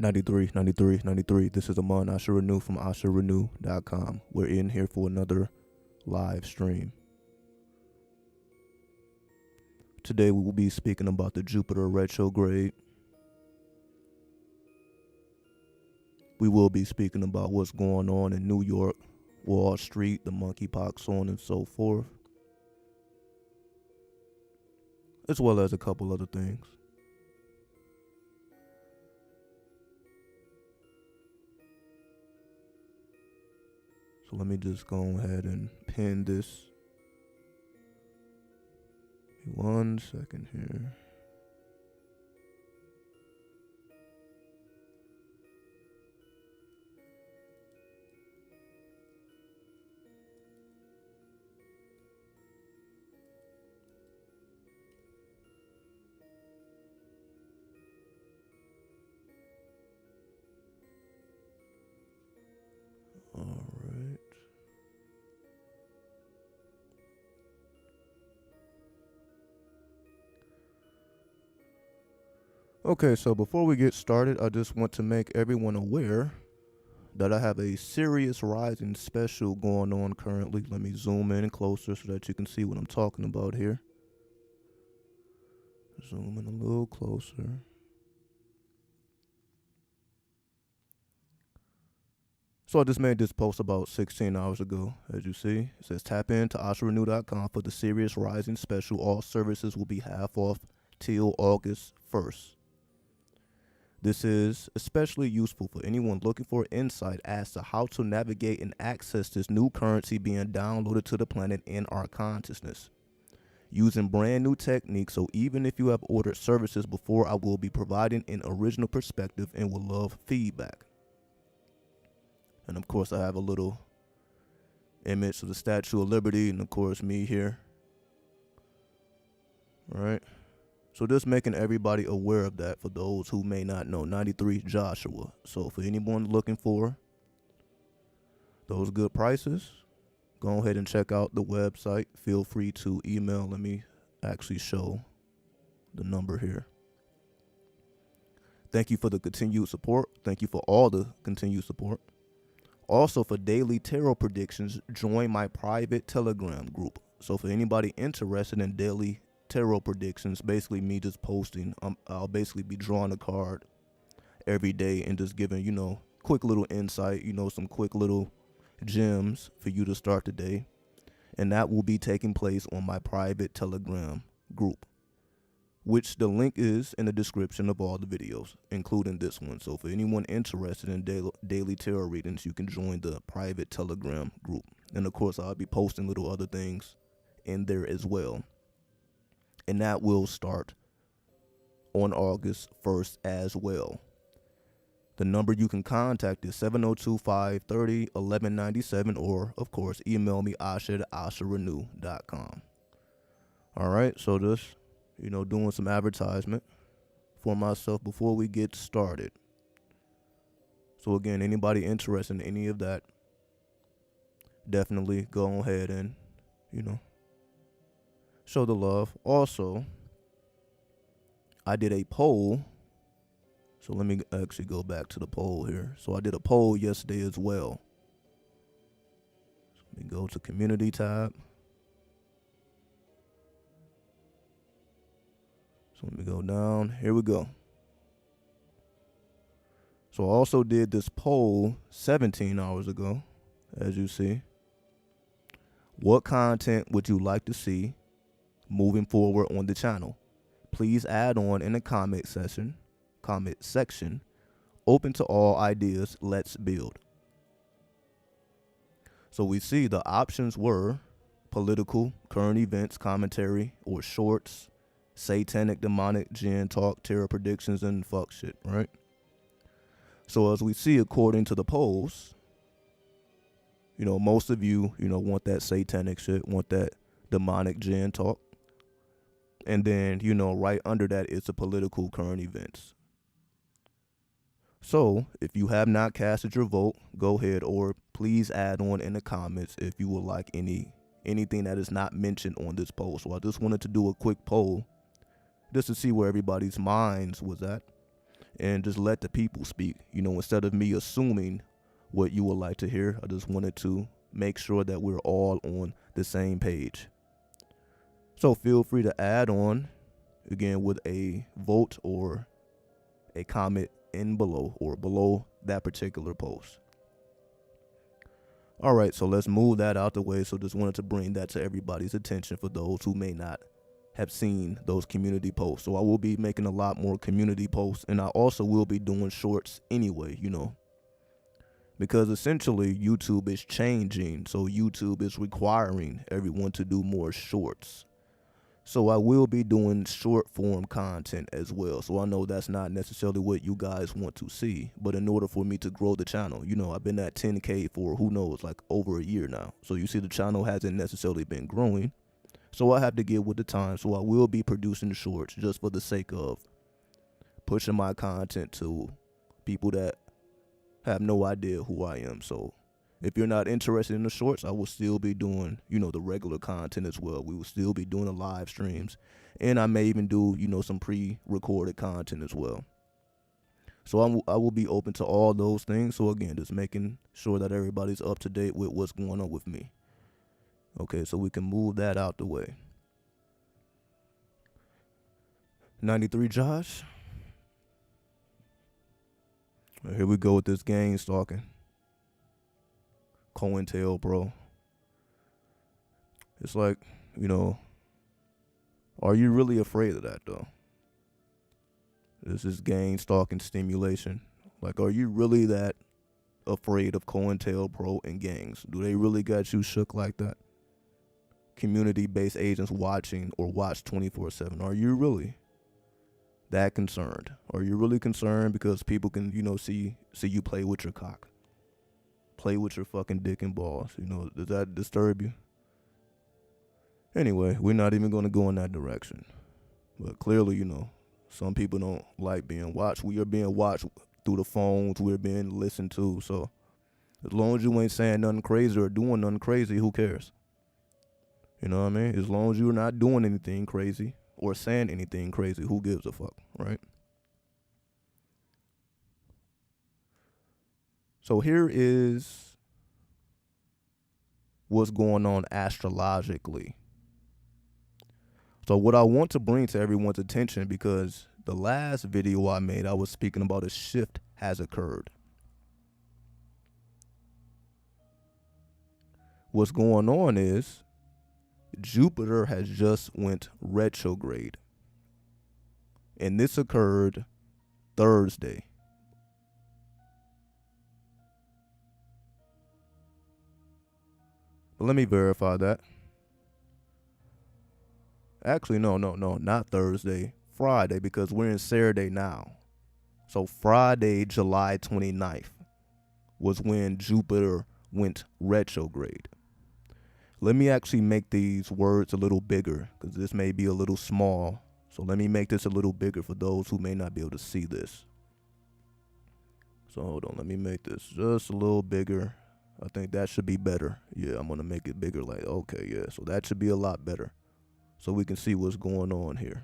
93, 93, 93. This is Amon Asha Renew from AshaRenew.com. We're in here for another live stream. Today we will be speaking about the Jupiter retrograde. We will be speaking about what's going on in New York, Wall Street, the monkeypox, so on and so forth, as well as a couple other things. So let me just go ahead and pin this. 1 second here. All right. Okay, so before we get started, I just want to make everyone aware that I have a Sirius Rising special going on currently. Let me zoom in closer so that you can see what I'm talking about here. Zoom in a little closer. So I just made this post about 16 hours ago, as you see. It says, tap into AshaRenew.com for the Sirius Rising special. All services will be half off till August 1st. This is especially useful for anyone looking for insight as to how to navigate and access this new currency being downloaded to the planet in our consciousness. Using brand new techniques, so even if you have ordered services before, I will be providing an original perspective and will love feedback. And of course, I have a little image of the Statue of Liberty and of course me here. All right. So just making everybody aware of that for those who may not know. 93 Joshua. So for anyone looking for those good prices, go ahead and check out the website. Feel free to email. Let me actually show the number here. Thank you for the continued support. Thank you for all the continued support. Also, for daily tarot predictions, join my private Telegram group. So for anybody interested in daily tarot predictions, basically me just posting, I'll basically be drawing a card every day and just giving, quick little insight, some quick little gems for you to start the day. And that will be taking place on my private Telegram group, which the link is in the description of all the videos, including this one. So for anyone interested in daily tarot readings, you can join the private Telegram group. And of course, I'll be posting little other things in there as well. And that will start on August 1st as well. The number you can contact is 702-530-1197, or, of course, email me, asha@asharenew.com. All right, so just, doing some advertisement for myself before we get started. So, again, anybody interested in any of that, definitely go ahead and, show the love. Also, I did a poll. So let me actually go back to the poll here. So I did a poll yesterday as well. So let me go to community tab. So let me go down. Here we go. So I also did this poll 17 hours ago, as you see. What content would you like to see moving forward on the channel? Please add on in the comment section, open to all ideas, let's build. So we see the options were political, current events, commentary, or shorts, satanic, demonic, jinn talk, tarot predictions, and fuck shit, right? So as we see, according to the polls, most of you, want that satanic shit, want that demonic jinn talk. And then, right under that, it's a political current events. So if you have not casted your vote, go ahead, or please add on in the comments if you would like anything that is not mentioned on this poll. So I just wanted to do a quick poll just to see where everybody's minds was at. and just let the people speak. Instead of me assuming what you would like to hear, I just wanted to make sure that we're all on the same page. So feel free to add on, again, with a vote or a comment in below or below that particular post. All right, so let's move that out the way. So just wanted to bring that to everybody's attention for those who may not have seen those community posts. So I will be making a lot more community posts, and I also will be doing shorts anyway, because essentially YouTube is changing. So YouTube is requiring everyone to do more shorts. So I will be doing short form content as well. So I know that's not necessarily what you guys want to see, but in order for me to grow the channel, I've been at 10K for who knows, like over a year now. So you see the channel hasn't necessarily been growing. So I have to get with the time. So I will be producing shorts just for the sake of pushing my content to people that have no idea who I am. So if you're not interested in the shorts, I will still be doing, the regular content as well. We will still be doing the live streams. And I may even do, some pre-recorded content as well. So I will be open to all those things. So again, just making sure that everybody's up to date with what's going on with me. Okay, so we can move that out the way. 93 Josh. Here we go with this gang stalking. COINTEL, bro. It's like, are you really afraid of that, though? This is gang stalking stimulation. Like, are you really that afraid of COINTELPRO and gangs? Do they really got you shook like that? Community-based agents watching or watch 24/7. Are you really that concerned? Are you really concerned because people can, see you play with your cock? Play with your fucking dick and balls. Does that disturb you? Anyway, we're not even going to go in that direction. But clearly, some people don't like being watched. We are being watched through the phones. We're being listened to. So as long as you ain't saying nothing crazy or doing nothing crazy, who cares? You know what I mean? As long as you're not doing anything crazy or saying anything crazy, who gives a fuck, right? So here is what's going on astrologically. So what I want to bring to everyone's attention, because the last video I made, I was speaking about a shift has occurred. What's going on is Jupiter has just went retrograde. And this occurred Thursday. But let me verify that. Actually, no, not Thursday. Friday, because we're in Saturday now. So Friday, July 29th was when Jupiter went retrograde. Let me actually make these words a little bigger, because this may be a little small. So let me make this a little bigger for those who may not be able to see this. So hold on, let me make this just a little bigger. I think that should be better. Yeah, I'm going to make it bigger. Like, okay, yeah. So that should be a lot better. So we can see what's going on here.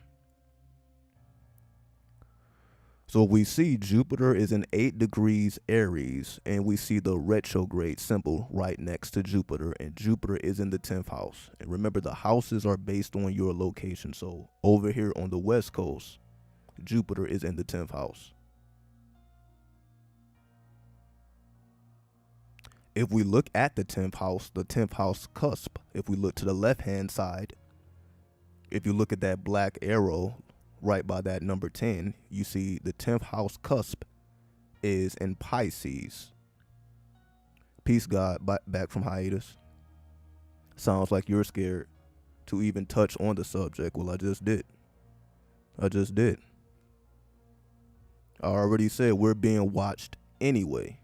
So we see Jupiter is in 8 degrees Aries, and we see the retrograde symbol right next to Jupiter, and Jupiter is in the 10th house. And remember, the houses are based on your location. So over here on the West Coast, Jupiter is in the 10th house. If we look at the 10th house cusp, if we look to the left-hand side, if you look at that black arrow right by that number 10, you see the 10th house cusp is in Pisces. Peace, God, back from hiatus. Sounds like you're scared to even touch on the subject. Well, I just did. I already said we're being watched anyway.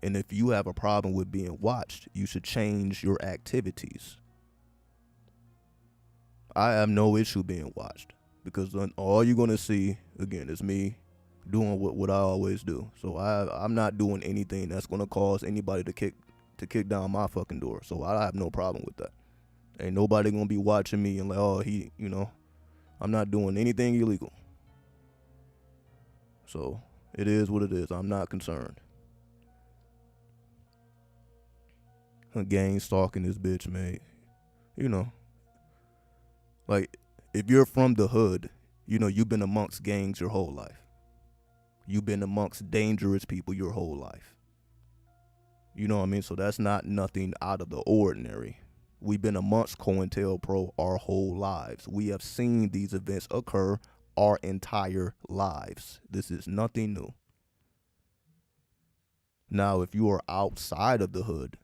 And if you have a problem with being watched, you should change your activities. I have no issue being watched, because then all you're going to see, again, is me doing what I always do. So I'm not doing anything that's going to cause anybody to kick down my fucking door. So I have no problem with that. Ain't nobody going to be watching me and like, oh, I'm not doing anything illegal. So it is what it is. I'm not concerned. Gang stalking this bitch, man. You know, like, if you're from the hood, you know, you've been amongst gangs your whole life. You've been amongst dangerous people your whole life. You know what I mean? So that's not nothing out of the ordinary. We've been amongst COINTELPRO our whole lives. We have seen these events occur our entire lives. This is nothing new. Now, if you are outside of the hood,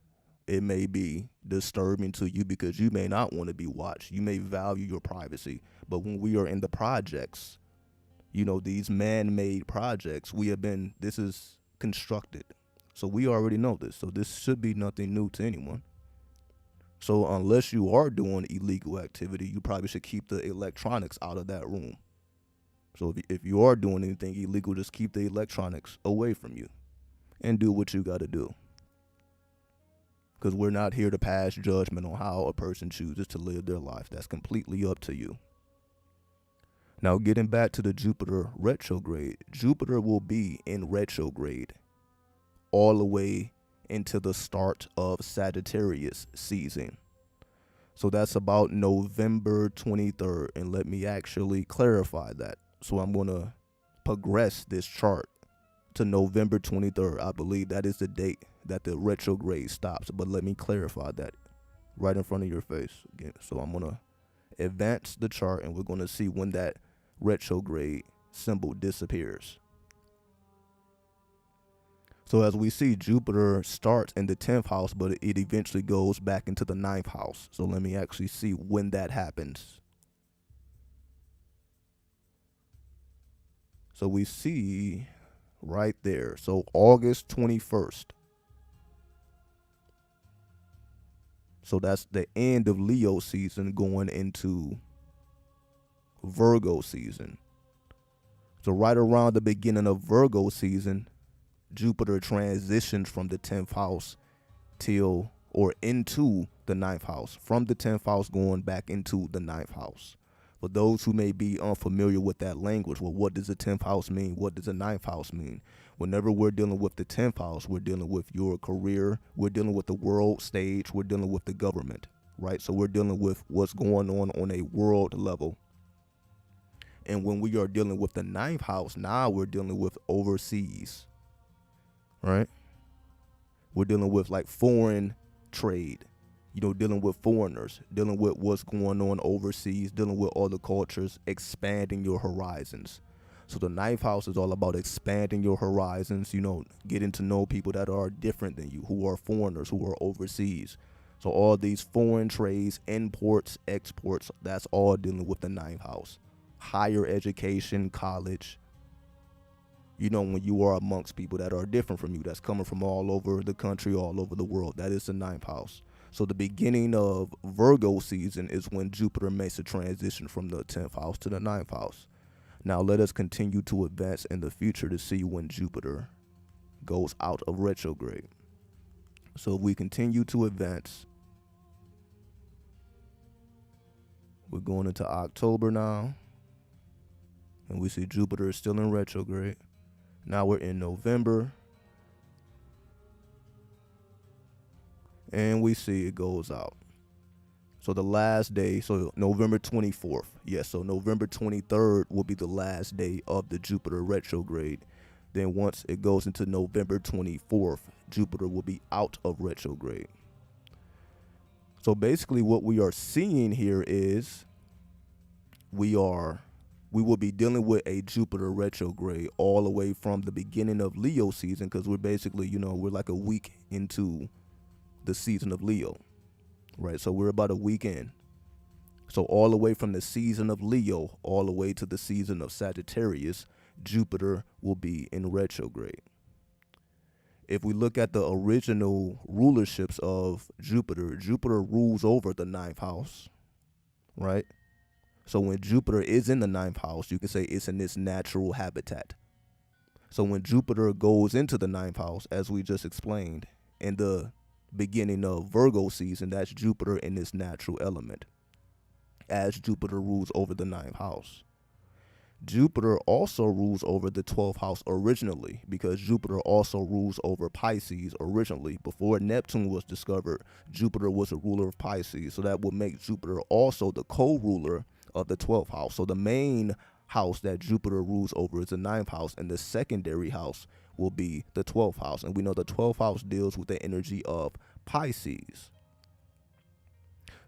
it may be disturbing to you because you may not want to be watched. You may value your privacy. But when we are in the projects, you know, these man-made projects, this is constructed. So we already know this. So this should be nothing new to anyone. So unless you are doing illegal activity, you probably should keep the electronics out of that room. So if you are doing anything illegal, just keep the electronics away from you and do what you got to do. Because we're not here to pass judgment on how a person chooses to live their life. That's completely up to you. Now, getting back to the Jupiter retrograde, Jupiter will be in retrograde all the way into the start of Sagittarius season. So that's about November 23rd. And let me actually clarify that. So I'm going to progress this chart to November 23rd. I believe that is the date that the retrograde stops. But let me clarify that right in front of your face again. So I'm going to advance the chart and we're going to see when that retrograde symbol disappears. So as we see, Jupiter starts in the 10th house, but it eventually goes back into the 9th house. So let me actually see when that happens. So we see right there. So August 21st. So that's the end of Leo season going into Virgo season. So right around the beginning of Virgo season, Jupiter transitions from the 10th house into the 9th house. From the 10th house going back into the 9th house. For those who may be unfamiliar with that language, well, what does the 10th house mean? What does the 9th house mean? Whenever we're dealing with the 10th house, we're dealing with your career, we're dealing with the world stage, we're dealing with the government, right? So we're dealing with what's going on a world level. And when we are dealing with the 9th house, now we're dealing with overseas, right? We're dealing with like foreign trade, you know, dealing with foreigners, dealing with what's going on overseas, dealing with other cultures, expanding your horizons. So the 9th house is all about expanding your horizons, you know, getting to know people that are different than you, who are foreigners, who are overseas. So all these foreign trades, imports, exports, that's all dealing with the 9th house. Higher education, college, you know, when you are amongst people that are different from you, that's coming from all over the country, all over the world, that is the 9th house. So the beginning of Virgo season is when Jupiter makes a transition from the 10th house to the 9th house. Now let us continue to advance in the future to see when Jupiter goes out of retrograde. So if we continue to advance, we're going into October now. And we see Jupiter is still in retrograde. Now we're in November. And we see it goes out. So the last day, so November 24th. Yes, so November 23rd will be the last day of the Jupiter retrograde. Then once it goes into November 24th, Jupiter will be out of retrograde. So basically what we are seeing here is we will be dealing with a Jupiter retrograde all the way from the beginning of Leo season, because we're basically, you know, we're like a week into the season of Leo, right? So we're about a week in. So all the way from the season of Leo all the way to the season of Sagittarius, Jupiter will be in retrograde. If we look at the original rulerships of Jupiter, Jupiter rules over the 9th house, right? So when Jupiter is in the 9th house, you can say it's in its natural habitat. So when Jupiter goes into the 9th house, as we just explained, in the beginning of Virgo season, that's Jupiter in its natural element, as Jupiter rules over the 9th house. Jupiter also rules over the 12th house originally, because Jupiter also rules over Pisces originally. Before Neptune was discovered, Jupiter was a ruler of Pisces. So that would make Jupiter also the co-ruler of the 12th house. So the main house that Jupiter rules over is the 9th house, and the secondary house will be the 12th house. And we know the 12th house deals with the energy of Pisces.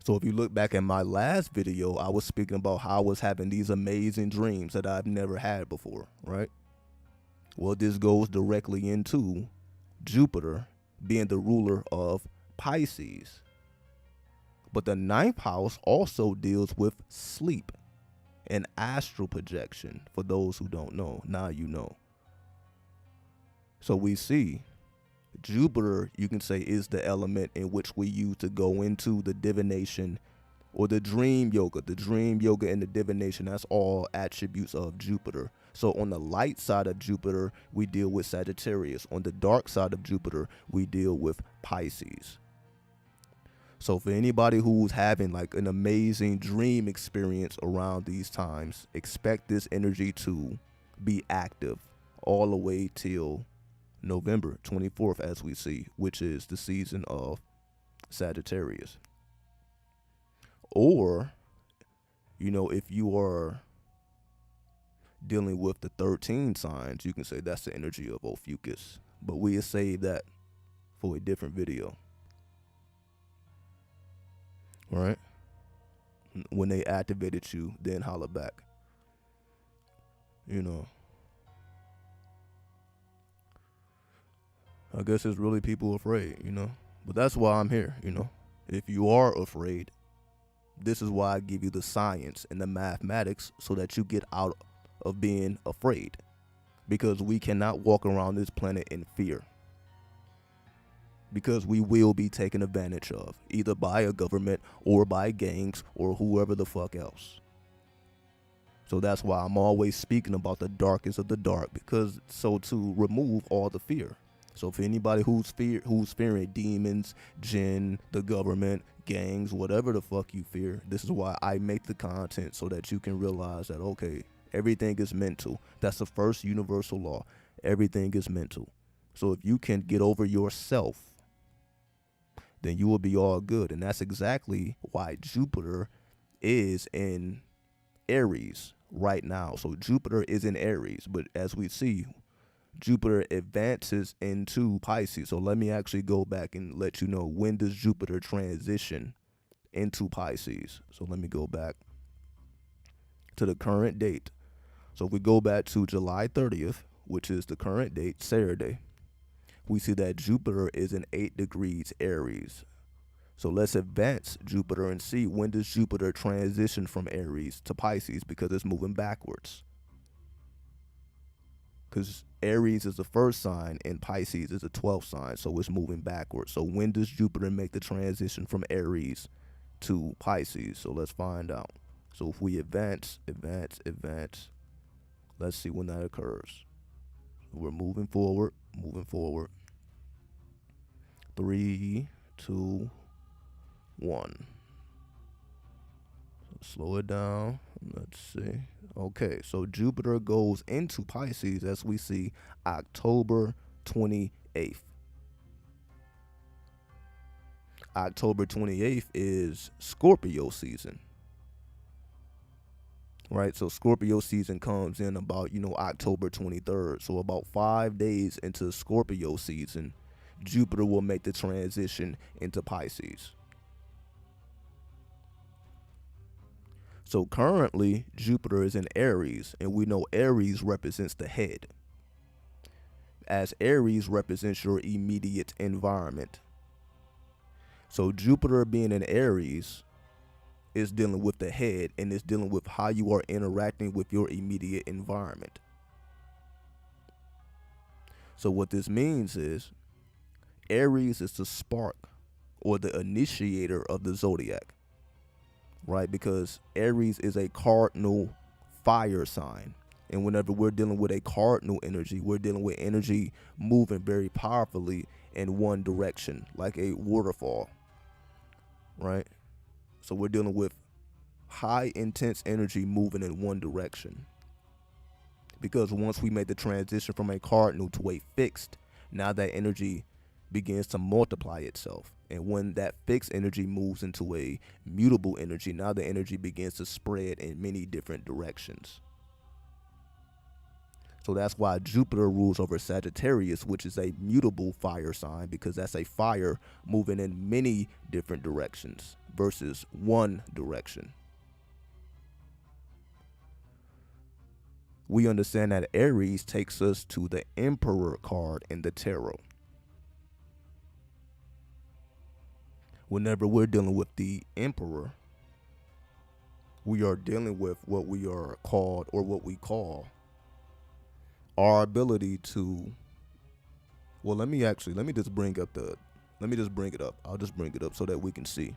So if you look back at my last video, I was speaking about how I was having these amazing dreams that I've never had before, right? Well, this goes directly into Jupiter being the ruler of Pisces. But the 9th house also deals with sleep and astral projection. For those who don't know, now you know. So we see Jupiter, you can say, is the element in which we use to go into the divination or the dream yoga. The dream yoga and the divination, that's all attributes of Jupiter. So on the light side of Jupiter, we deal with Sagittarius. On the dark side of Jupiter, we deal with Pisces. So for anybody who's having like an amazing dream experience around these times, expect this energy to be active all the way till November 24th, as we see, which is the season of Sagittarius. Or, you know, if you are dealing with the 13 signs, you can say that's the energy of Ophiuchus. But we'll save that for a different video. All right? When they activated you, then holler back. You know. I guess it's really people afraid, you know. But that's why I'm here, you know. If you are afraid, this is why I give you the science and the mathematics so that you get out of being afraid. Because we cannot walk around this planet in fear. Because we will be taken advantage of, either by a government or by gangs or whoever the fuck else. So that's why I'm always speaking about the darkest of the dark, because so to remove all the fear. So for anybody who's fearing demons, jinn, the government, gangs, whatever the fuck you fear, this is why I make the content so that you can realize that, okay, everything is mental. That's the first universal law. Everything is mental. So if you can get over yourself, then you will be all good. And that's exactly why Jupiter is in Aries right now. So Jupiter is in Aries, but as we see, Jupiter advances into Pisces. So let me actually go back and let you know, when does Jupiter transition into Pisces? So let me go back to the current date. So if we go back to July 30th, which is the current date, Saturday, we see that Jupiter is in 8 degrees Aries. So let's advance Jupiter and see, when does Jupiter transition from Aries to Pisces, because it's moving backwards. Because Aries is the first sign and Pisces is the 12th sign, so it's moving backwards. So when does Jupiter make the transition from Aries to Pisces? So let's find out. So if we advance, let's see when that occurs. We're moving forward. 3, 2, 1. Slow it down. Let's see. Okay, so Jupiter goes into Pisces, as we see, October 28th. October 28th is Scorpio season. Right, so Scorpio season comes in about, October 23rd. So about 5 days into Scorpio season, Jupiter will make the transition into Pisces. So currently, Jupiter is in Aries, and we know Aries represents the head, as Aries represents your immediate environment. So Jupiter being in Aries is dealing with the head, and is dealing with how you are interacting with your immediate environment. So what this means is, Aries is the spark or the initiator of the zodiac. Right, because Aries is a cardinal fire sign. And whenever we're dealing with a cardinal energy, we're dealing with energy moving very powerfully in one direction, like a waterfall. Right? So we're dealing with high intense energy moving in one direction. Because once we made the transition from a cardinal to a fixed, now that energy begins to multiply itself. And when that fixed energy moves into a mutable energy, now the energy begins to spread in many different directions. So that's why Jupiter rules over Sagittarius, which is a mutable fire sign, because that's a fire moving in many different directions versus one direction. We understand that Aries takes us to the Emperor card in the tarot. Whenever we're dealing with the Emperor, we are dealing with what we are called, or what we call, our ability to, well, let me just bring it up. I'll just bring it up so that we can see.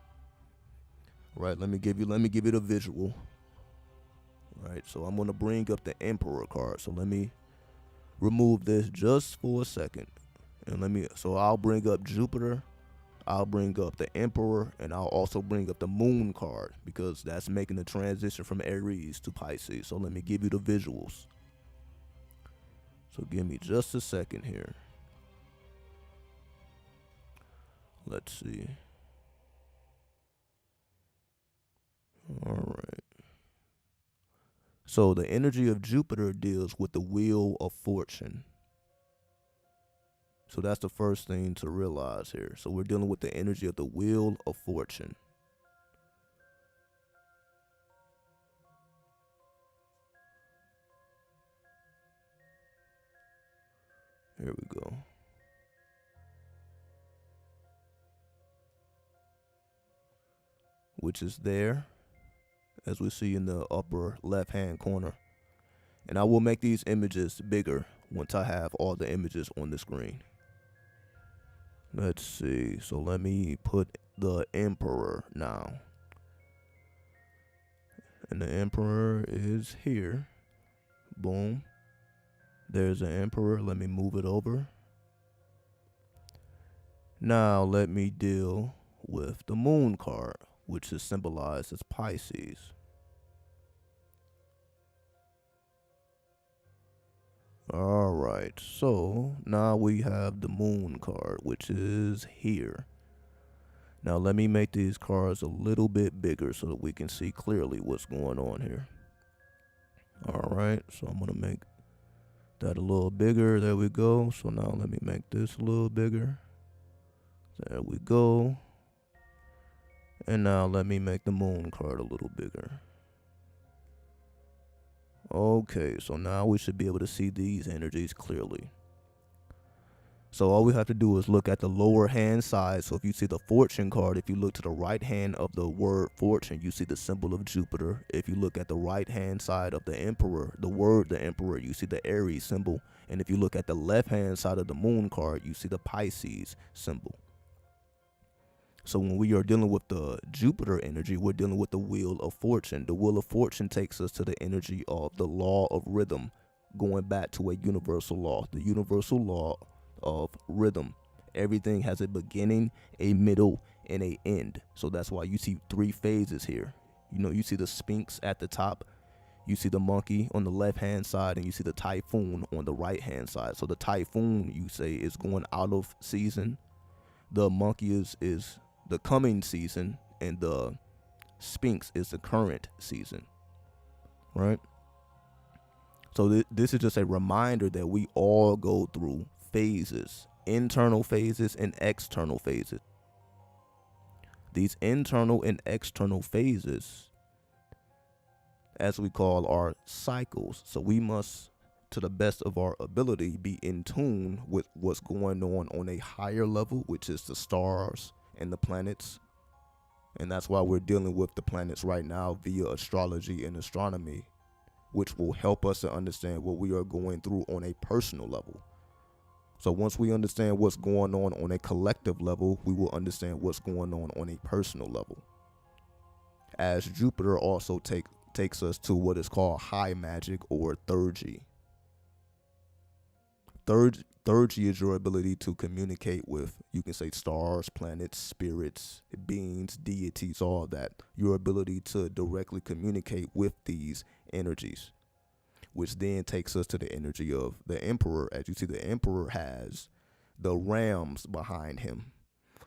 Right, let me give you the visual. Right, so I'm gonna bring up the Emperor card. So let me remove this just for a second. And so I'll bring up Jupiter, I'll bring up the Emperor, and I'll also bring up the Moon card, because that's making the transition from Aries to Pisces. So let me give you the visuals. So give me just a second here. Let's see. All right. So the energy of Jupiter deals with the wheel of fortune. So that's the first thing to realize here. So we're dealing with the energy of the wheel of fortune. Here we go. Which is there, as we see in the upper left-hand corner. And I will make these images bigger once I have all the images on the screen. Let's see. So let me put the Emperor now. And the Emperor is here. Boom. There's the Emperor. Let me move it over. Now let me deal with the Moon card, which is symbolized as Pisces. All right, so now we have the Moon card, which is here. Now let me make these cards a little bit bigger so that we can see clearly what's going on here. All right, so I'm gonna make that a little bigger. There we go. So now let me make this a little bigger. There we go. And now let me make the Moon card a little bigger. Okay, so now we should be able to see these energies clearly. So all we have to do is look at the lower hand side. So if you see the Fortune card, if you look to the right hand of the word fortune, you see the symbol of Jupiter. If you look at the right hand side of the Emperor, the word the Emperor, you see the Aries symbol. And if you look at the left hand side of the Moon card, you see the Pisces symbol. So when we are dealing with the Jupiter energy, we're dealing with the Wheel of Fortune. The Wheel of Fortune takes us to the energy of the law of rhythm, going back to a universal law, the universal law of rhythm. Everything has a beginning, a middle, and an end. So that's why you see 3 phases here. You see the Sphinx at the top, you see the monkey on the left hand side, and you see the typhoon on the right hand side. So the typhoon, you say, is going out of season. The monkey is the coming season, and the Sphinx is the current season, right? So this is just a reminder that we all go through phases, internal phases and external phases. These internal and external phases, as we call, are cycles. So we must, to the best of our ability, be in tune with what's going on a higher level, which is the stars and the planets. And that's why we're dealing with the planets right now via astrology and astronomy, which will help us to understand what we are going through on a personal level. So once we understand what's going on a collective level, we will understand what's going on a personal level. As Jupiter also takes us to what is called high magic, or thurgy. Thurgy is your ability to communicate with, you can say, stars, planets, spirits, beings, deities, all that. Your ability to directly communicate with these energies. which then takes us to the energy of the Emperor. As you see, the Emperor has the rams behind him.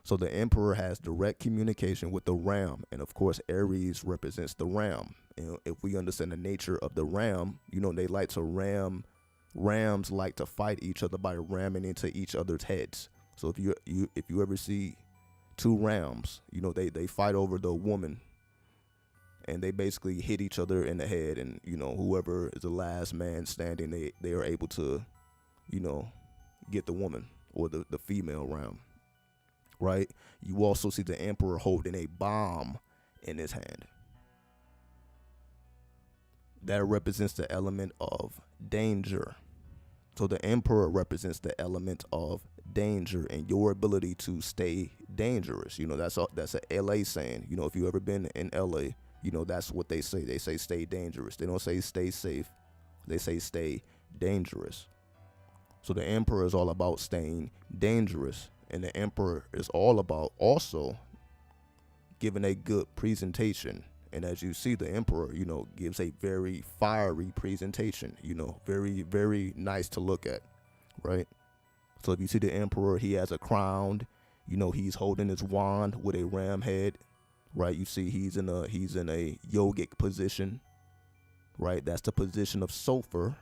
So the Emperor has direct communication with the ram. And of course, Aries represents the ram. And if we understand the nature of the ram, they like to ram. Rams like to fight each other by ramming into each other's heads. So if you ever see two rams, they fight over the woman, and they basically hit each other in the head, and whoever is the last man standing, they are able to get the woman or the female ram, right? You also see the Emperor holding a bomb in his hand. That represents the element of danger. So the Emperor represents the element of danger and your ability to stay dangerous. That's a LA saying. If you ever been in LA, that's what they say. They say stay dangerous. They don't say stay safe. They say stay dangerous. So the Emperor is all about staying dangerous. And the Emperor is all about also giving a good presentation. And as you see, the Emperor, gives a very fiery presentation, very, very nice to look at, right? So if you see the Emperor, he has a crown, he's holding his wand with a ram head, right? You see he's in a yogic position, right? That's the position of sulfur,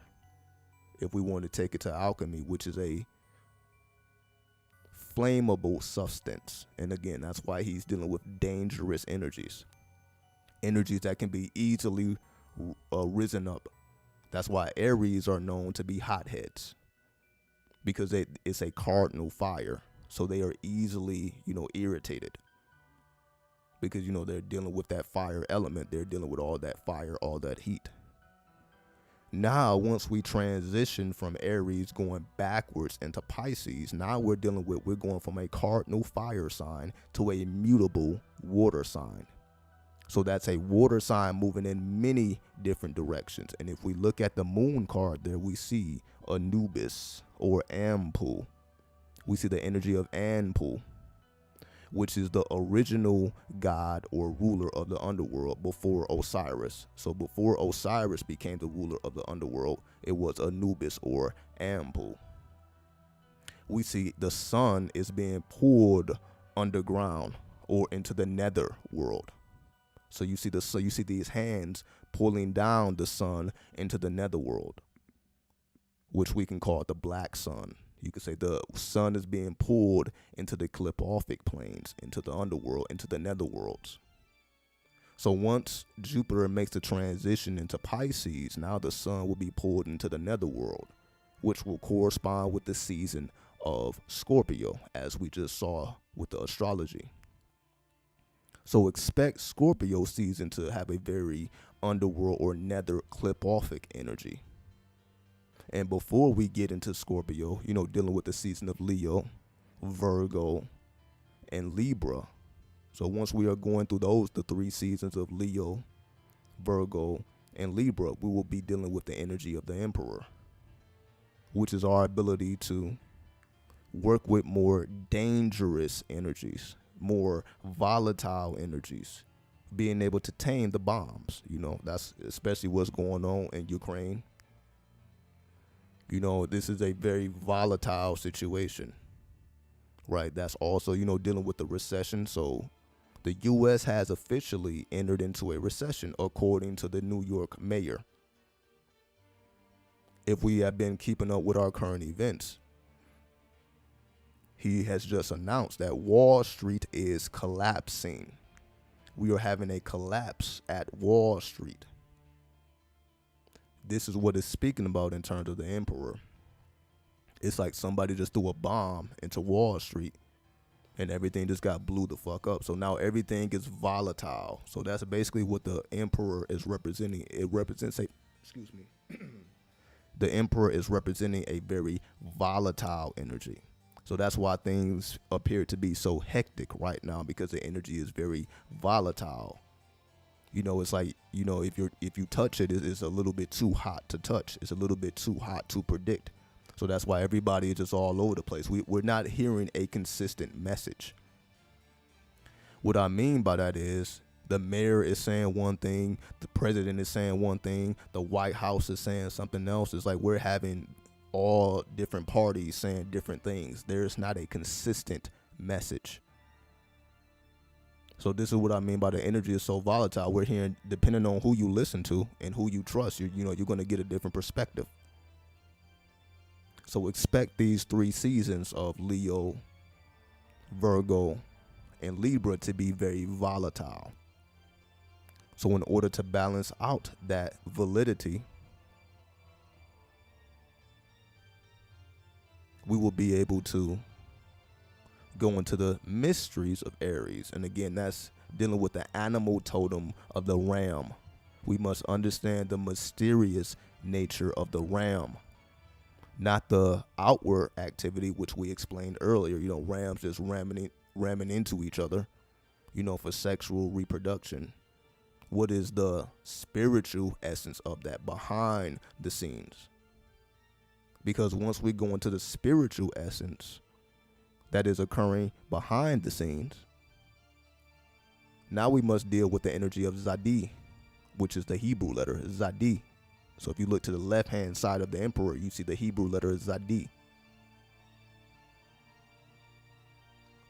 if we want to take it to alchemy, which is a flammable substance. And again, that's why he's dealing with dangerous energies that can be easily risen up. That's why Aries are known to be hotheads, because it's a cardinal fire. So they are easily, irritated, because, they're dealing with that fire element. They're dealing with all that fire, all that heat. Now, once we transition from Aries going backwards into Pisces, now we're going from a cardinal fire sign to a mutable water sign. So that's a water sign moving in many different directions. And if we look at the moon card there, we see Anubis or Anpu. We see the energy of Anpu, which is the original god or ruler of the underworld before Osiris. So before Osiris became the ruler of the underworld, it was Anubis or Anpu. We see the sun is being pulled underground or into the nether world. So you see these hands pulling down the sun into the netherworld, which we can call the black sun. You could say the sun is being pulled into the Clipothic planes, into the underworld, into the netherworlds. So once Jupiter makes the transition into Pisces, now the sun will be pulled into the netherworld, which will correspond with the season of Scorpio, as we just saw with the astrology. So expect Scorpio season to have a very underworld or nether Clipothic energy. And before we get into Scorpio, dealing with the season of Leo, Virgo, and Libra. So once we are going through the three seasons of Leo, Virgo, and Libra, we will be dealing with the energy of the Emperor, which is our ability to work with more dangerous energies, more volatile energies, being able to tame the bombs. That's especially what's going on in Ukraine. This is a very volatile situation, right? That's also, dealing with the recession. So the U.S. has officially entered into a recession, according to the New York mayor. If we have been keeping up with our current events, he has just announced that Wall Street is collapsing. We are having a collapse at Wall Street. This is what it's speaking about in terms of the Emperor. It's like somebody just threw a bomb into Wall Street and everything just got blew the fuck up. So now everything is volatile. So that's basically what the Emperor is representing. It represents the Emperor is representing a very volatile energy. So that's why things appear to be so hectic right now, because the energy is very volatile. It's like, if you touch it, it's a little bit too hot to touch. It's a little bit too hot to predict. So that's why everybody is just all over the place. We're not hearing a consistent message. What I mean by that is, The mayor is saying one thing, the president is saying one thing, the White House is saying something else. It's like we're having all different parties saying different things. There's not a consistent message. So this is what I mean by the energy is so volatile. We're hearing, depending on who you listen to and who you trust, you're going to get a different perspective. So expect these 3 seasons of Leo, Virgo, and Libra to be very volatile. So in order to balance out that validity, we will be able to go into the mysteries of Aries. And again, that's dealing with the animal totem of the ram. We must understand the mysterious nature of the ram, not the outward activity, which we explained earlier. Rams just ramming into each other, for sexual reproduction. What is the spiritual essence of that behind the scenes? Because once we go into the spiritual essence that is occurring behind the scenes, now we must deal with the energy of Zadi, which is the Hebrew letter Zadi. So if you look to the left-hand side of the emperor, you see the Hebrew letter Zadi.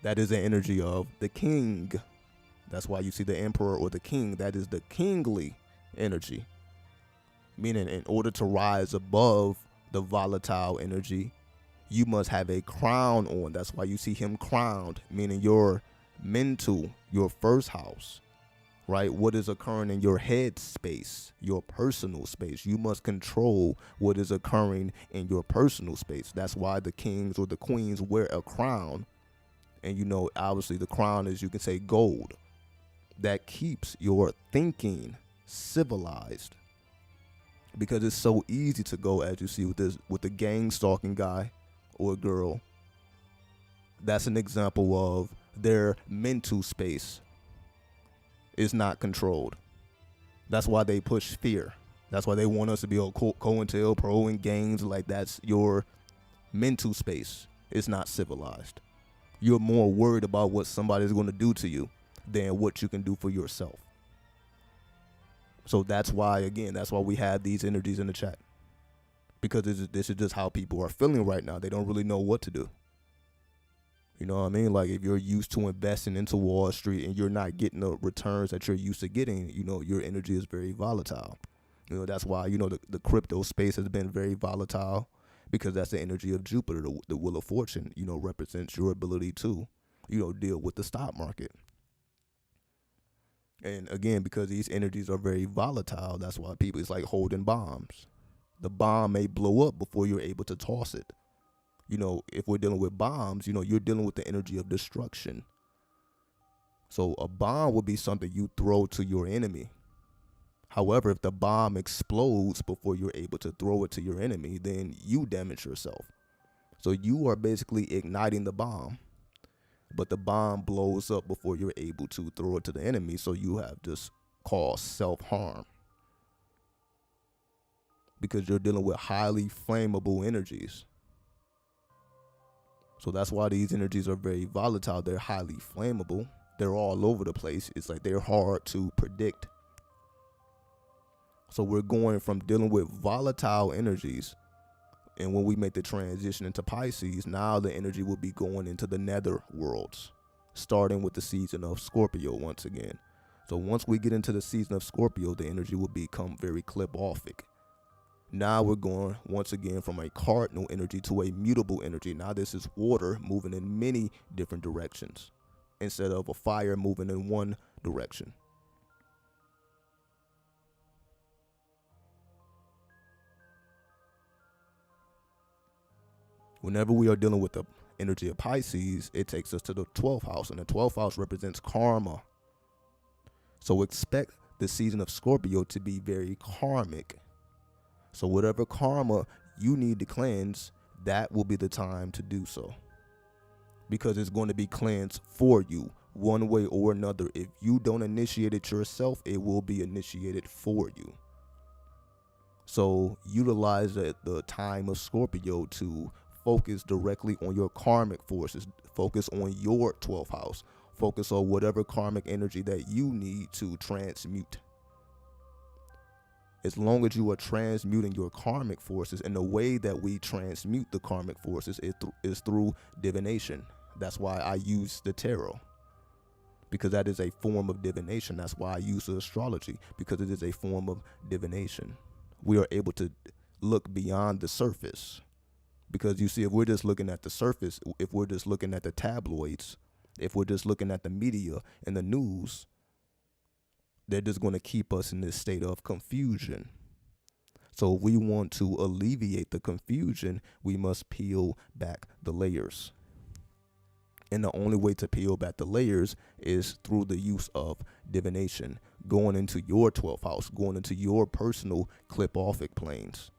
That is the energy of the king. That's why you see the emperor or the king. That is the kingly energy. Meaning, in order to rise above the volatile energy, you must have a crown on. That's why you see him crowned, meaning your mental, your first house, right? What is occurring in your head space, your personal space. You must control what is occurring in your personal space. That's why the kings or the queens wear a crown. And obviously the crown is, you can say, gold. That keeps your thinking civilized. Because it's so easy to go, as you see with the gang stalking guy or girl. That's an example of their mental space is not controlled. That's why they push fear. That's why they want us to be COINTELPRO and gangs. Like, that's your mental space. It's not civilized. You're more worried about what somebody's going to do to you than what you can do for yourself. So that's why we have these energies in the chat. Because this is just how people are feeling right now. They don't really know what to do. You know what I mean? Like, if you're used to investing into Wall Street and you're not getting the returns that you're used to getting, your energy is very volatile. That's why, the crypto space has been very volatile, because that's the energy of Jupiter. The Wheel of Fortune, represents your ability to, deal with the stock market. And again, because these energies are very volatile, that's why it's like holding bombs. The bomb may blow up before you're able to toss it. If we're dealing with bombs, you're dealing with the energy of destruction. So a bomb would be something you throw to your enemy. However, if the bomb explodes before you're able to throw it to your enemy, then you damage yourself. So you are basically igniting the bomb, but the bomb blows up before you're able to throw it to the enemy. So you have just caused self-harm, because you're dealing with highly flammable energies. So that's why these energies are very volatile. They're highly flammable. They're all over the place. It's like they're hard to predict. So we're going from dealing with volatile energies, and when we make the transition into Pisces, now the energy will be going into the nether worlds, starting with the season of Scorpio once again. So once we get into the season of Scorpio, the energy will become very clip-offic. Now we're going once again from a cardinal energy to a mutable energy. Now this is water moving in many different directions instead of a fire moving in one direction. Whenever we are dealing with the energy of Pisces, it takes us to the 12th house, and the 12th house represents karma. So expect the season of Scorpio to be very karmic. So whatever karma you need to cleanse, that will be the time to do so, because it's going to be cleansed for you one way or another. If you don't initiate it yourself, it will be initiated for you. So utilize the time of Scorpio to focus directly on your karmic forces. Focus on your 12th house. Focus on whatever karmic energy that you need to transmute. As long as you are transmuting your karmic forces, and the way that we transmute the karmic forces is through divination. That's why I use the tarot, because that is a form of divination. That's why I use the astrology, because it is a form of divination. We are able to look beyond the surface, because you see, if we're just looking at the surface, if we're just looking at the tabloids, if we're just looking at the media and the news, they're just going to keep us in this state of confusion. So if we want to alleviate the confusion, we must peel back the layers. And the only way to peel back the layers is through the use of divination, going into your 12th house, going into your personal clip-offic planes.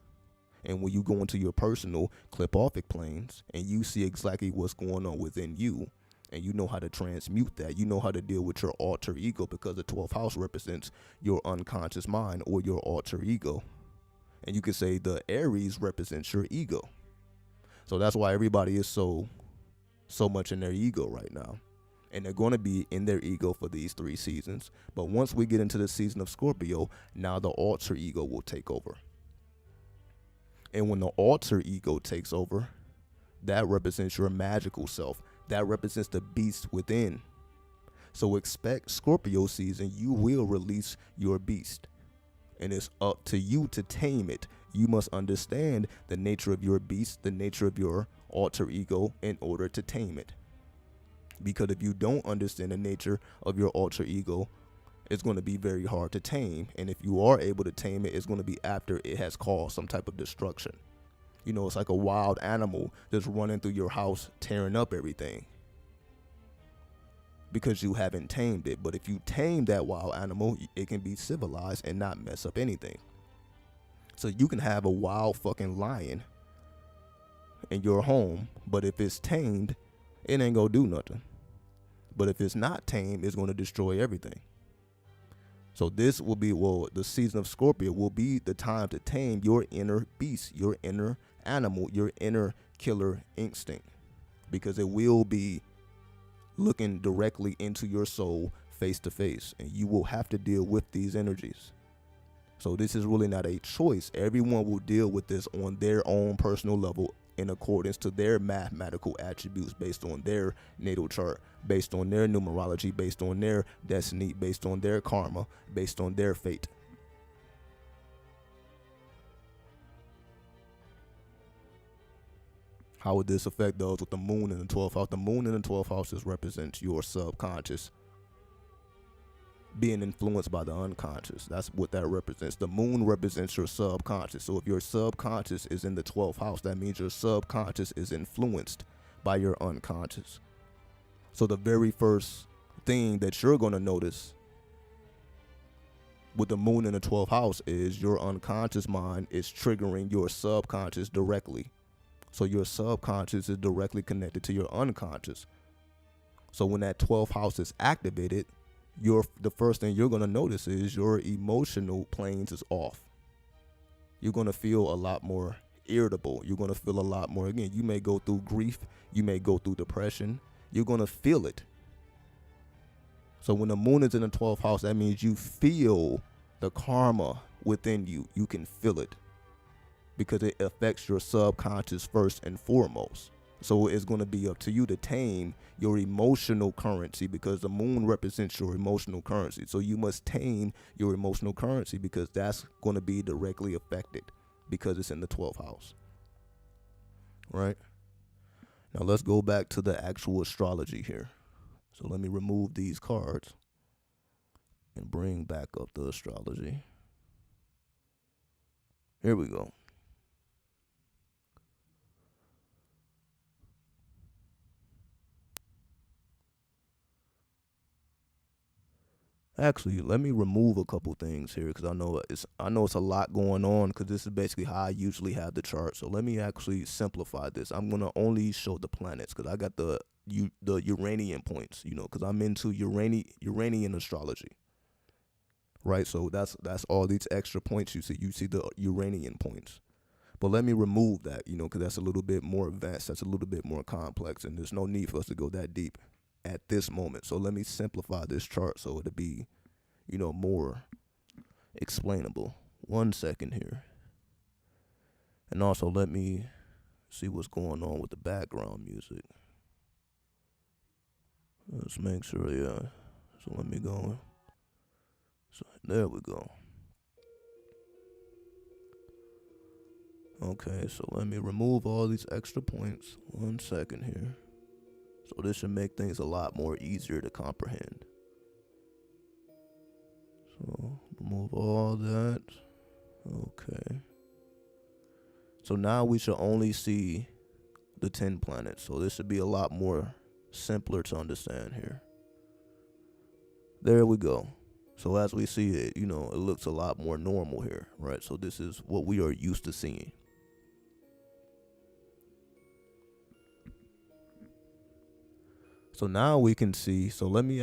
And when you go into your personal clip-offic planes and you see exactly what's going on within you, and you know how to transmute that, you know how to deal with your alter ego, because the 12th house represents your unconscious mind or your alter ego. And you could say the Aries represents your ego. So that's why everybody is so much in their ego right now. And they're going to be in their ego for these 3 seasons. But once we get into the season of Scorpio, now the alter ego will take over. And when the alter ego takes over, that represents your magical self. That represents the beast within. So expect Scorpio season, you will release your beast. And it's up to you to tame it. You must understand the nature of your beast, the nature of your alter ego, in order to tame it. Because if you don't understand the nature of your alter ego, it's going to be very hard to tame. And if you are able to tame it, it's going to be after it has caused some type of destruction. You know, it's like a wild animal just running through your house, tearing up everything, because you haven't tamed it. But if you tame that wild animal, it can be civilized and not mess up anything. So you can have a wild fucking lion in your home, but if it's tamed, it ain't gonna do nothing. But if it's not tamed, it's gonna destroy everything. So this will be, the season of Scorpio will be the time to tame your inner beast, your inner animal, your inner killer instinct, because it will be looking directly into your soul face to face, and you will have to deal with these energies. So this is really not a choice. Everyone will deal with this on their own personal level, in accordance to their mathematical attributes, based on their natal chart, based on their numerology, based on their destiny, based on their karma, based on their fate. How would this affect those with the moon in the 12th house? The moon in the 12th houses represents your subconscious being influenced by the unconscious. That's what that represents. The moon represents your subconscious. So if your subconscious is in the 12th house, that means your subconscious is influenced by your unconscious. So the very first thing that you're going to notice with the moon in the 12th house is your unconscious mind is triggering your subconscious directly. So your subconscious is directly connected to your unconscious. So when that 12th house is activated, the first thing you're going to notice is your emotional planes is off. You're going to feel a lot more irritable. You're going to feel a lot more, again, you may go through grief, you may go through depression. You're going to feel it. So when the moon is in the 12th house, that means you feel the karma within you. You can feel it, because it affects your subconscious first and foremost. So it's going to be up to you to tame your emotional currency, because the moon represents your emotional currency. So you must tame your emotional currency, because that's going to be directly affected, because it's in the 12th house. Right? Now let's go back to the actual astrology here. So let me remove these cards and bring back up the astrology. Here we go. Actually, let me remove a couple things here, because I know it's a lot going on, because this is basically how I usually have the chart. So let me actually simplify this. I'm gonna only show the planets, because I got the Uranian points, because I'm into Uranian astrology, right? So that's all these extra points you see. You see the Uranian points, but let me remove that, because that's a little bit more advanced. That's a little bit more complex, and there's no need for us to go that deep. at this moment. So let me simplify this chart so it'll be, more explainable. 1 second here. And also let me see what's going on with the background music. Let's make sure, yeah. So let me go. So there we go. Okay, so let me remove all these extra points. 1 second here. So this should make things a lot more easier to comprehend. So remove all that. Okay. So now we should only see the 10 planets. So this should be a lot more simpler to understand here. There we go. So as we see it, it looks a lot more normal here, right? So this is what we are used to seeing. So now we can see, so let me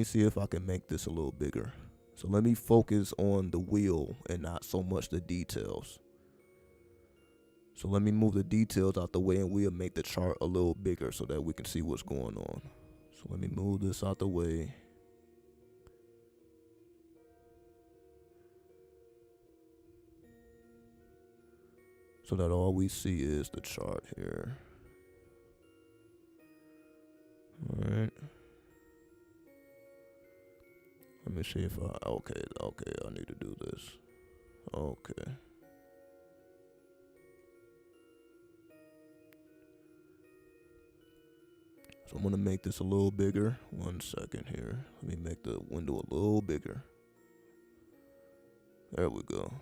see if I can make this a little bigger. So let me focus on the wheel and not so much the details. So let me move the details out the way and we'll make the chart a little bigger so that we can see what's going on. So let me move this out the way. So that all we see is the chart here. Alright. Let me see if okay, I need to do this. Okay. So I'm gonna make this a little bigger. 1 second here. Let me make the window a little bigger. There we go.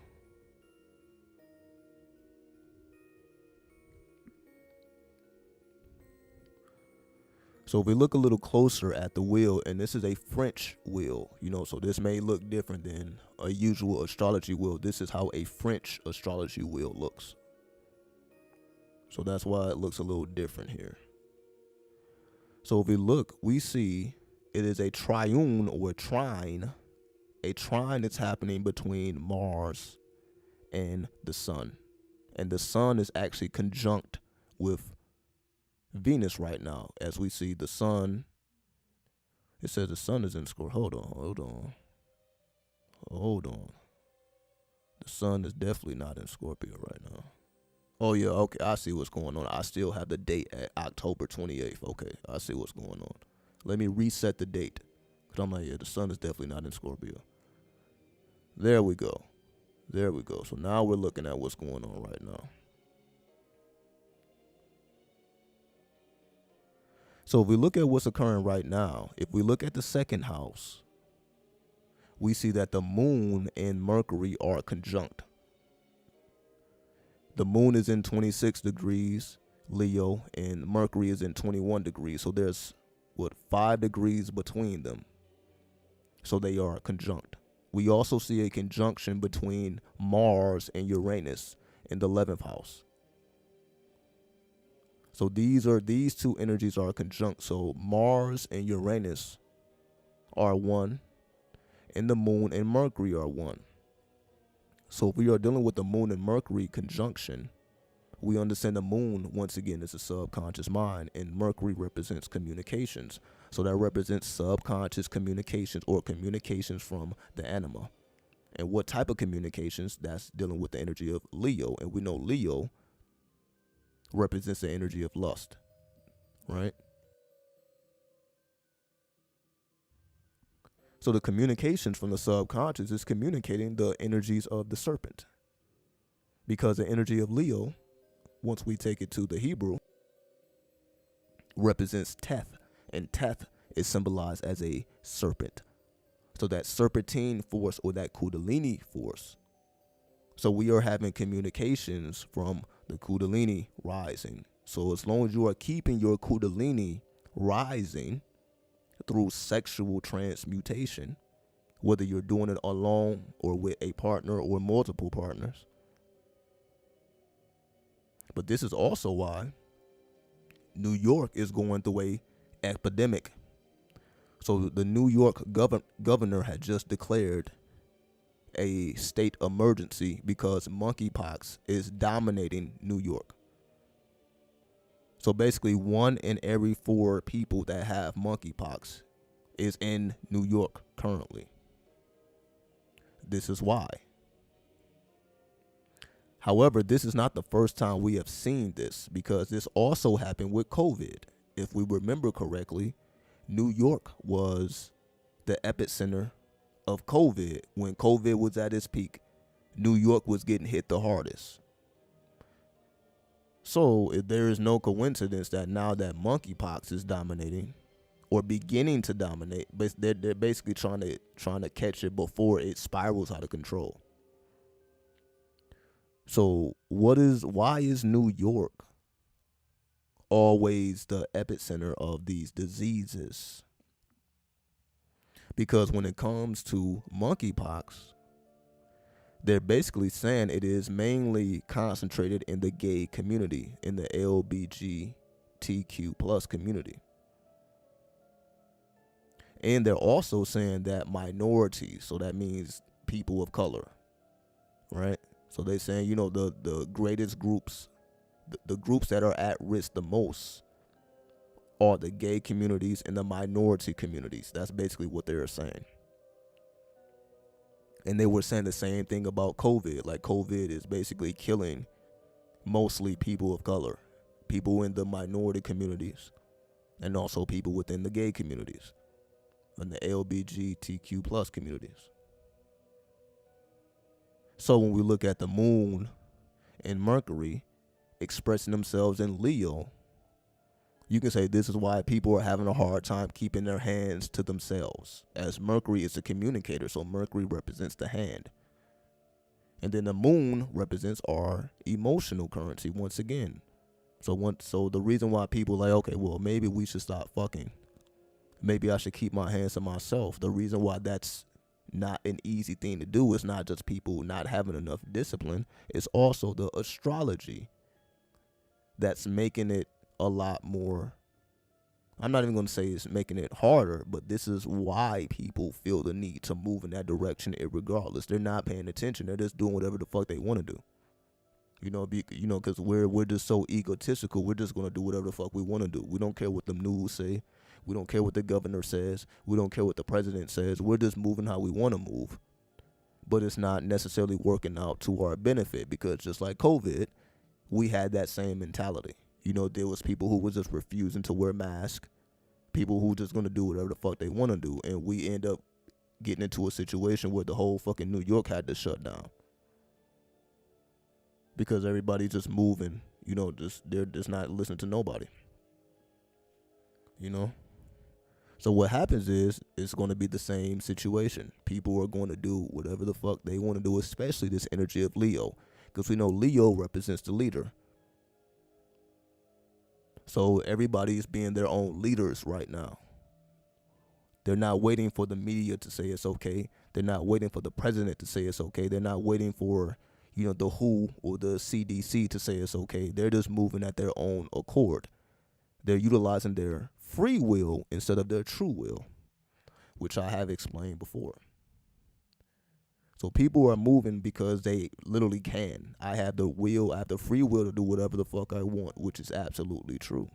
So if we look a little closer at the wheel, and this is a French wheel, so this may look different than a usual astrology wheel. This is how a French astrology wheel looks. So that's why it looks a little different here. So if we look, we see it is a triune or a trine that's happening between Mars and the sun. And the sun is actually conjunct with Venus right now. As we see the sun, it says the sun is in Scorpio. Hold on. The sun is definitely not in Scorpio right now. Oh yeah, okay, I see what's going on. I still have the date at October 28th. Okay, I see what's going on. Let me reset the date. Because I'm like, yeah, the sun is definitely not in Scorpio. There we go. So now we're looking at what's going on right now. So if we look at what's occurring right now, if we look at the second house, we see that the moon and Mercury are conjunct. The moon is in 26 degrees Leo and Mercury is in 21 degrees. So there's 5 degrees between them. So they are conjunct. We also see a conjunction between Mars and Uranus in the 11th house. So these two energies are conjunct. So Mars and Uranus are one, and the moon and Mercury are one. So if we are dealing with the moon and Mercury conjunction, we understand the moon, once again, is a subconscious mind, and Mercury represents communications. So that represents subconscious communications or communications from the anima. And what type of communications? That's dealing with the energy of Leo. And we know Leo represents the energy of lust, right? So the communications from the subconscious is communicating the energies of the serpent. Because the energy of Leo, once we take it to the Hebrew, represents Teth. And Teth is symbolized as a serpent. So that serpentine force or that Kundalini force. So we are having communications from the Kundalini rising. So as long as you are keeping your Kundalini rising through sexual transmutation, whether you're doing it alone or with a partner or multiple partners. But this is also why New York is going through a epidemic. So the New York governor had just declared a state emergency because monkeypox is dominating New York. So basically 1 in every 4 people that have monkeypox is in New York currently. This is why. However, this is not the first time we have seen this, because this also happened with COVID. If we remember correctly, New York was the epicenter of COVID. When COVID was at its peak, New York was getting hit the hardest. So there is no coincidence that now that monkeypox is dominating or beginning to dominate, but they're basically trying to catch it before it spirals out of control. So why is New York always the epicenter of these diseases? Because when it comes to monkeypox, they're basically saying it is mainly concentrated in the gay community, in the LGBTQ plus community. And they're also saying that minorities, so that means people of color, right? So they're saying, the greatest groups, the groups that are at risk the most are the gay communities and the minority communities. That's basically what they're saying. And they were saying the same thing about COVID. Like, COVID is basically killing mostly people of color, people in the minority communities, and also people within the gay communities and the LGBTQ plus communities. So when we look at the moon and Mercury expressing themselves in Leo, you can say this is why people are having a hard time keeping their hands to themselves, as Mercury is a communicator, so Mercury represents the hand. And then the moon represents our emotional currency once again. So the reason why people are like, okay, well, maybe we should stop fucking. Maybe I should keep my hands to myself. The reason why that's not an easy thing to do is not just people not having enough discipline. It's also the astrology that's making it a lot more. I'm not even going to say it's making it harder, but this is why people feel the need to move in that direction regardless. They're not paying attention. They're just doing whatever the fuck they want to do. Because we're just so egotistical. We're just going to do whatever the fuck we want to do. We don't care what the news say. We don't care what the governor says. We don't care what the president says. We're just moving how we want to move. But it's not necessarily working out to our benefit, because just like COVID, we had that same mentality. There was people who was just refusing to wear masks, people who just going to do whatever the fuck they want to do. And we end up getting into a situation where the whole fucking New York had to shut down. Because everybody's just moving, they're just not listening to nobody. So what happens is it's going to be the same situation. People are going to do whatever the fuck they want to do, especially this energy of Leo. Because we know Leo represents the leader. So everybody's being their own leaders right now. They're not waiting for the media to say it's okay. They're not waiting for the president to say it's okay. They're not waiting for, the WHO or the CDC to say it's okay. They're just moving at their own accord. They're utilizing their free will instead of their true will, which I have explained before. So people are moving because they literally can. I have the free will to do whatever the fuck I want, which is absolutely true.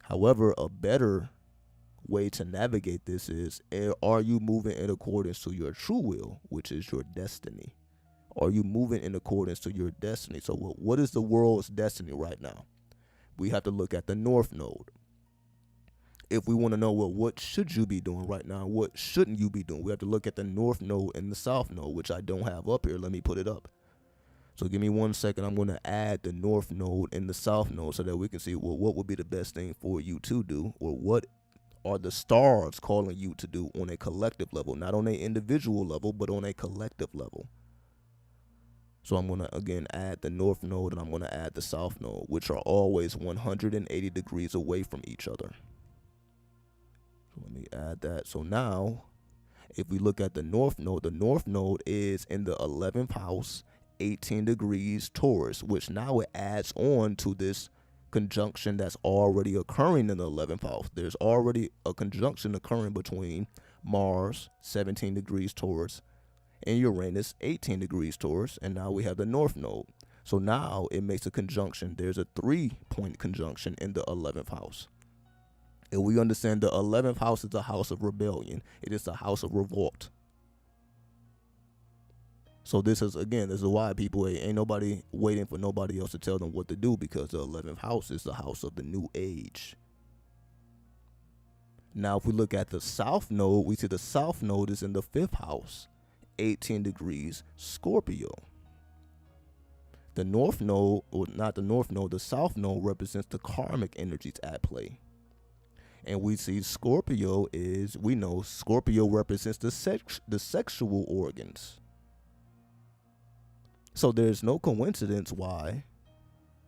However, a better way to navigate this is, are you moving in accordance to your true will, which is your destiny? Are you moving in accordance to your destiny? So what is the world's destiny right now? We have to look at the North Node. If we want to know, what should you be doing right now? What shouldn't you be doing? We have to look at the North Node and the South Node, which I don't have up here. Let me put it up. So give me 1 second. I'm going to add the North Node and the South Node so that we can see, what would be the best thing for you to do, or what are the stars calling you to do on a collective level, not on an individual level, but on a collective level. So I'm going to, again, add the North Node and I'm going to add the South Node, which are always 180 degrees away from each other. So let me add that. So now, if we look at the North Node is in the 11th house, 18 degrees Taurus, which now it adds on to this conjunction that's already occurring in the 11th house. There's already a conjunction occurring between Mars, 17 degrees Taurus, and Uranus, 18 degrees Taurus, and now we have the North Node. So now it makes a conjunction. There's a 3-point conjunction in the 11th house. And we understand the 11th house is the house of rebellion. It is the house of revolt. So this is why people ain't nobody waiting for nobody else to tell them what to do, because the 11th house is the house of the new age. Now, if we look at the south node, we see the south node is in the 5th house, 18 degrees Scorpio. The north node, or not the north node, the south node represents the karmic energies at play. And we see Scorpio represents the sexual organs. So there's no coincidence why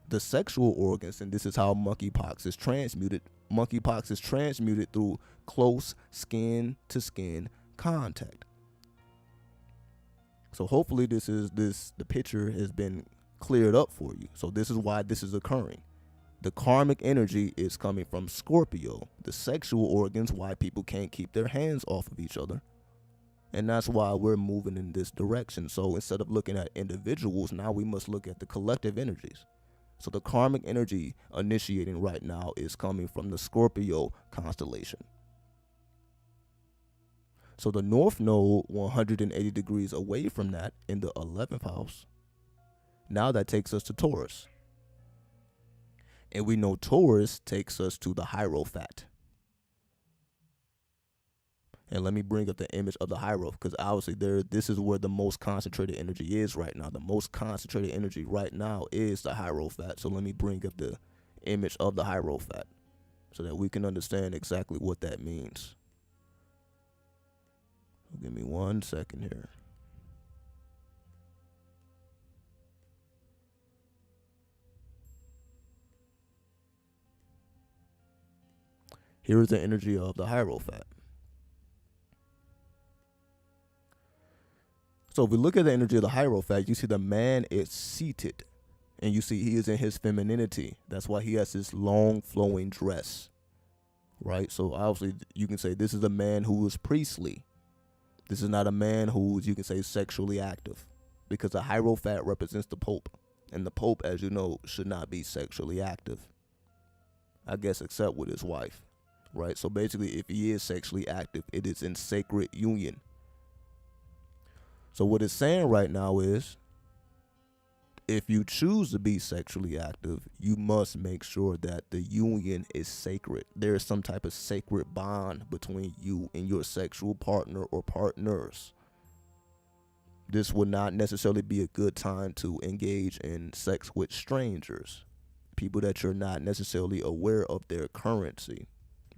the sexual organs, and this is how monkeypox is transmuted. Monkeypox is transmuted through close skin-to-skin contact. So hopefully the picture has been cleared up for you. So this is why this is occurring. The karmic energy is coming from Scorpio. The sexual organs, why people can't keep their hands off of each other. And that's why we're moving in this direction. So instead of looking at individuals, now we must look at the collective energies. So the karmic energy initiating right now is coming from the Scorpio constellation. So the north node, 180 degrees away from that in the 11th house, now that takes us to Taurus. And we know Taurus takes us to the Hierophant. And let me bring up the image of the Hierophant, because obviously this is where the most concentrated energy is right now. The most concentrated energy right now is the Hierophant. So let me bring up the image of the Hierophant so that we can understand exactly what that means. Give me 1 second here. Here is the energy of the Hierophant. So if we look at the energy of the Hierophant, you see the man is seated, and you see he is in his femininity. That's why he has this long flowing dress, right? So obviously you can say this is a man who is priestly. This is not a man who's, you can say, sexually active, because the Hierophant represents the Pope, and the Pope, as you know, should not be sexually active, I guess, except with his wife, right? So basically, if he is sexually active, it is in sacred union. So what it's saying right now is, if you choose to be sexually active, you must make sure that the union is sacred. There is some type of sacred bond between you and your sexual partner or partners. This would not necessarily be a good time to engage in sex with strangers, people that you're not necessarily aware of their currency,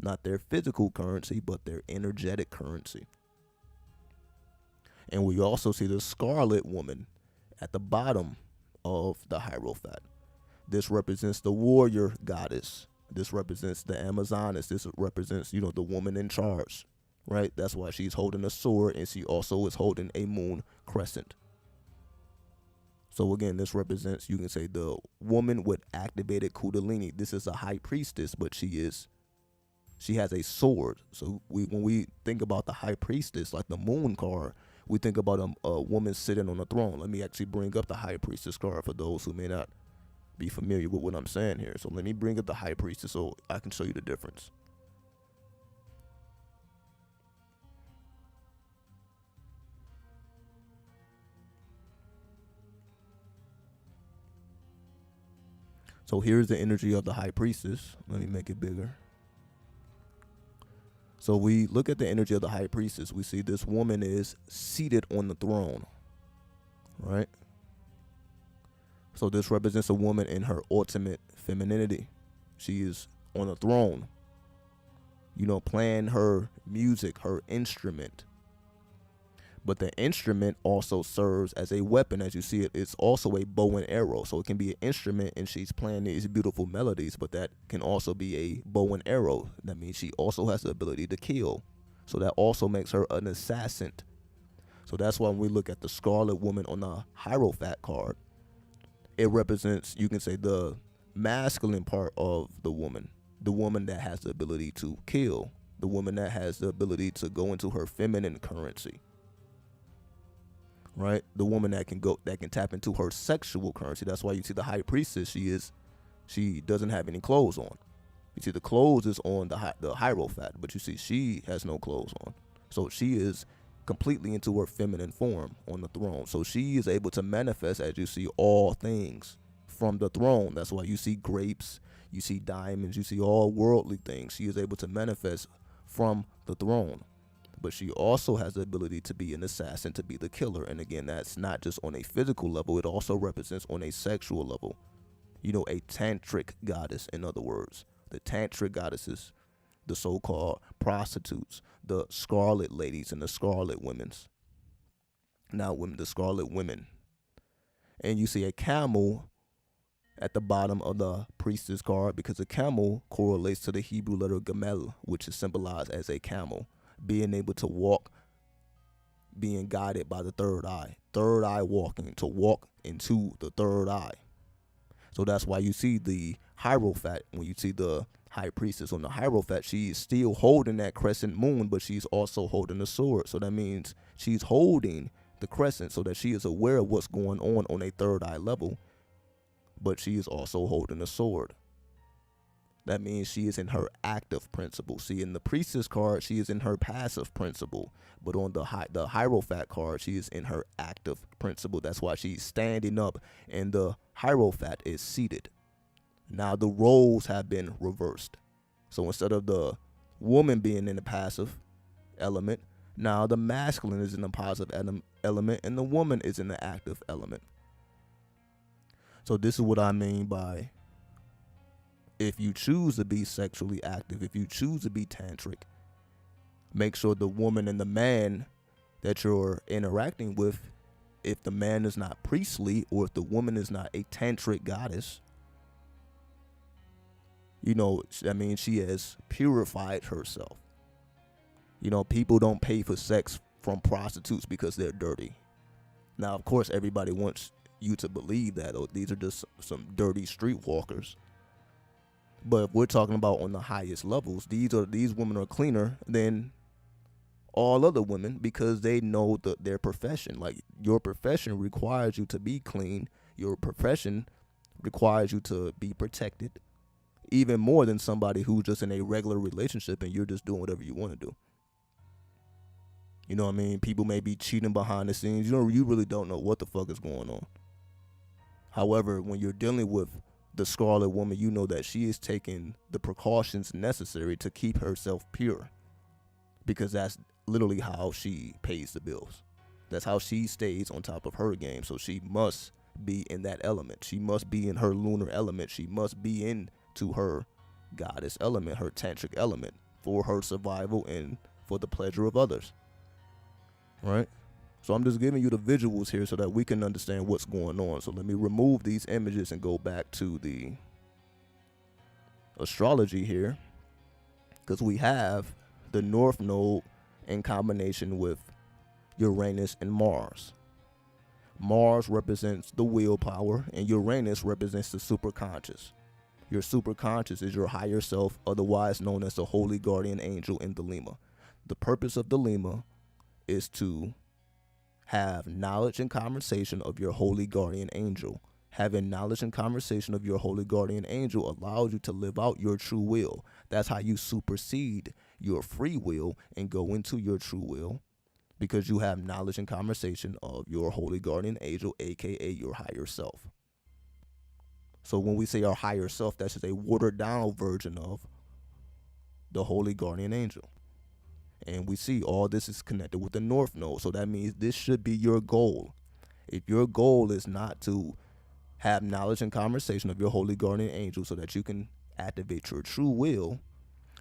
not their physical currency, but their energetic currency. And we also see the Scarlet Woman at the bottom of the Hierophant. This represents the warrior goddess. This represents the Amazoness. This represents, the woman in charge, right? That's why she's holding a sword, and she also is holding a moon crescent. So again, this represents, you can say, the woman with activated Kundalini. This is a high priestess, but she has a sword. So when we think about the high priestess, like the moon card, we think about a woman sitting on a throne. Let me actually bring up the high priestess card for those who may not be familiar with what I'm saying here. So let me bring up the high priestess so I can show you the difference. So here's the energy of the high priestess. Let me make it bigger. So we look at the energy of the high priestess. We see this woman is seated on the throne, right? So this represents a woman in her ultimate femininity. She is on a throne, playing her music, her instrument. But the instrument also serves as a weapon. As you see it, it's also a bow and arrow. So it can be an instrument and she's playing these beautiful melodies, but that can also be a bow and arrow. That means she also has the ability to kill. So that also makes her an assassin. So that's why when we look at the Scarlet Woman on the Hierophant card, it represents, you can say, the masculine part of the woman that has the ability to kill, the woman that has the ability to go into her feminine currency. right? The woman that can tap into her sexual currency. That's why you see the high priestess, she doesn't have any clothes on. You see the clothes is on the hierophant, but you see she has no clothes on. So she is completely into her feminine form on the throne. So she is able to manifest, as you see, all things from the throne. That's why you see grapes, you see diamonds, you see all worldly things. She is able to manifest from the throne. But she also has the ability to be an assassin, to be the killer. And again, that's not just on a physical level. It also represents on a sexual level. You know, a tantric goddess, in other words. The tantric goddesses, the so-called prostitutes, the scarlet ladies and the scarlet women's. Now, the scarlet women. And you see a camel at the bottom of the priestess card, because a camel correlates to the Hebrew letter gamel, which is symbolized as a camel, being able to walk, being guided by the third eye walking, to walk into the third eye. So that's why you see the hierophant, when you see the high priestess on the hierophant, she's still holding that crescent moon, but she's also holding the sword. So that means she's holding the crescent so that she is aware of what's going on a third eye level, but she is also holding a sword. That means she is in her active principle. See, in the priestess card, she is in her passive principle. But on the hierophant card, she is in her active principle. That's why she's standing up and the hierophant is seated. Now the roles have been reversed. So instead of the woman being in the passive element, now the masculine is in the positive element and the woman is in the active element. So this is what I mean by, if you choose to be sexually active, if you choose to be tantric, make sure the woman and the man that you're interacting with, if the man is not priestly or if the woman is not a tantric goddess, you know, that means she has purified herself. You know, people don't pay for sex from prostitutes because they're dirty. Now, of course, everybody wants you to believe that, oh, these are just some dirty streetwalkers. But if we're talking about on the highest levels, these women are cleaner than all other women because they know their profession. Like, your profession requires you to be clean. Your profession requires you to be protected, even more than somebody who's just in a regular relationship and you're just doing whatever you want to do. You know what I mean? People may be cheating behind the scenes. You really don't know what the fuck is going on. However, when you're dealing with the scarlet woman, you know that she is taking the precautions necessary to keep herself pure, because that's literally how she pays the bills. That's how she stays on top of her game. So she must be in that element. She must be in her lunar element. She must be into her goddess element, her tantric element, for her survival and for the pleasure of others. Right? So I'm just giving you the visuals here so that we can understand what's going on. So let me remove these images and go back to the astrology here, because we have the North Node in combination with Uranus and Mars. Mars represents the willpower and Uranus represents the superconscious. Your superconscious is your higher self, otherwise known as the holy guardian angel in the Lima. The purpose of the Lima is to have knowledge and conversation of your holy guardian angel. Having knowledge and conversation of your holy guardian angel allows you to live out your true will. That's how you supersede your free will and go into your true will, because you have knowledge and conversation of your holy guardian angel, aka your higher self. So when we say our higher self, that's just a watered down version of the holy guardian angel. And we see all this is connected with the North Node. So that means this should be your goal. If your goal is not to have knowledge and conversation of your holy guardian angel so that you can activate your true will,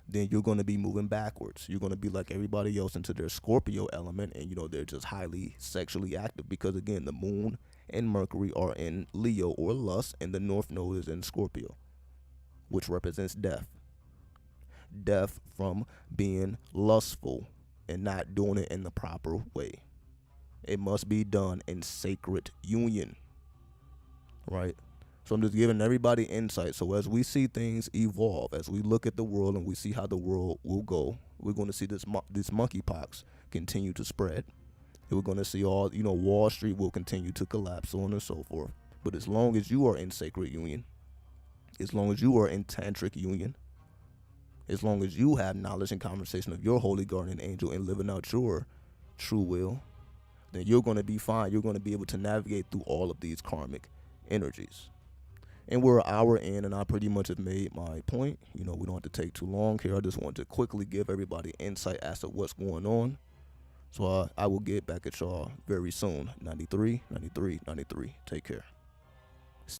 then you're going to be moving backwards. You're going to be like everybody else into their Scorpio element, and they're just highly sexually active because, again, the moon and Mercury are in Leo or lust, and the North Node is in Scorpio, which represents death. Death from being lustful and not doing it in the proper way. It must be done in sacred union, right? So I'm just giving everybody insight. So as we see things evolve, as we look at the world and we see how the world will go, we're going to see this monkeypox continue to spread. We're going to see all, Wall Street will continue to collapse, so on and so forth. But as long as you are in sacred union, as long as you are in tantric union, as long as you have knowledge and conversation of your holy guardian angel and living out your true will, then you're going to be fine. You're going to be able to navigate through all of these karmic energies. And we're an hour in, and I pretty much have made my point. We don't have to take too long here. I just want to quickly give everybody insight as to what's going on. So I will get back at y'all very soon. 93, 93, 93. Take care.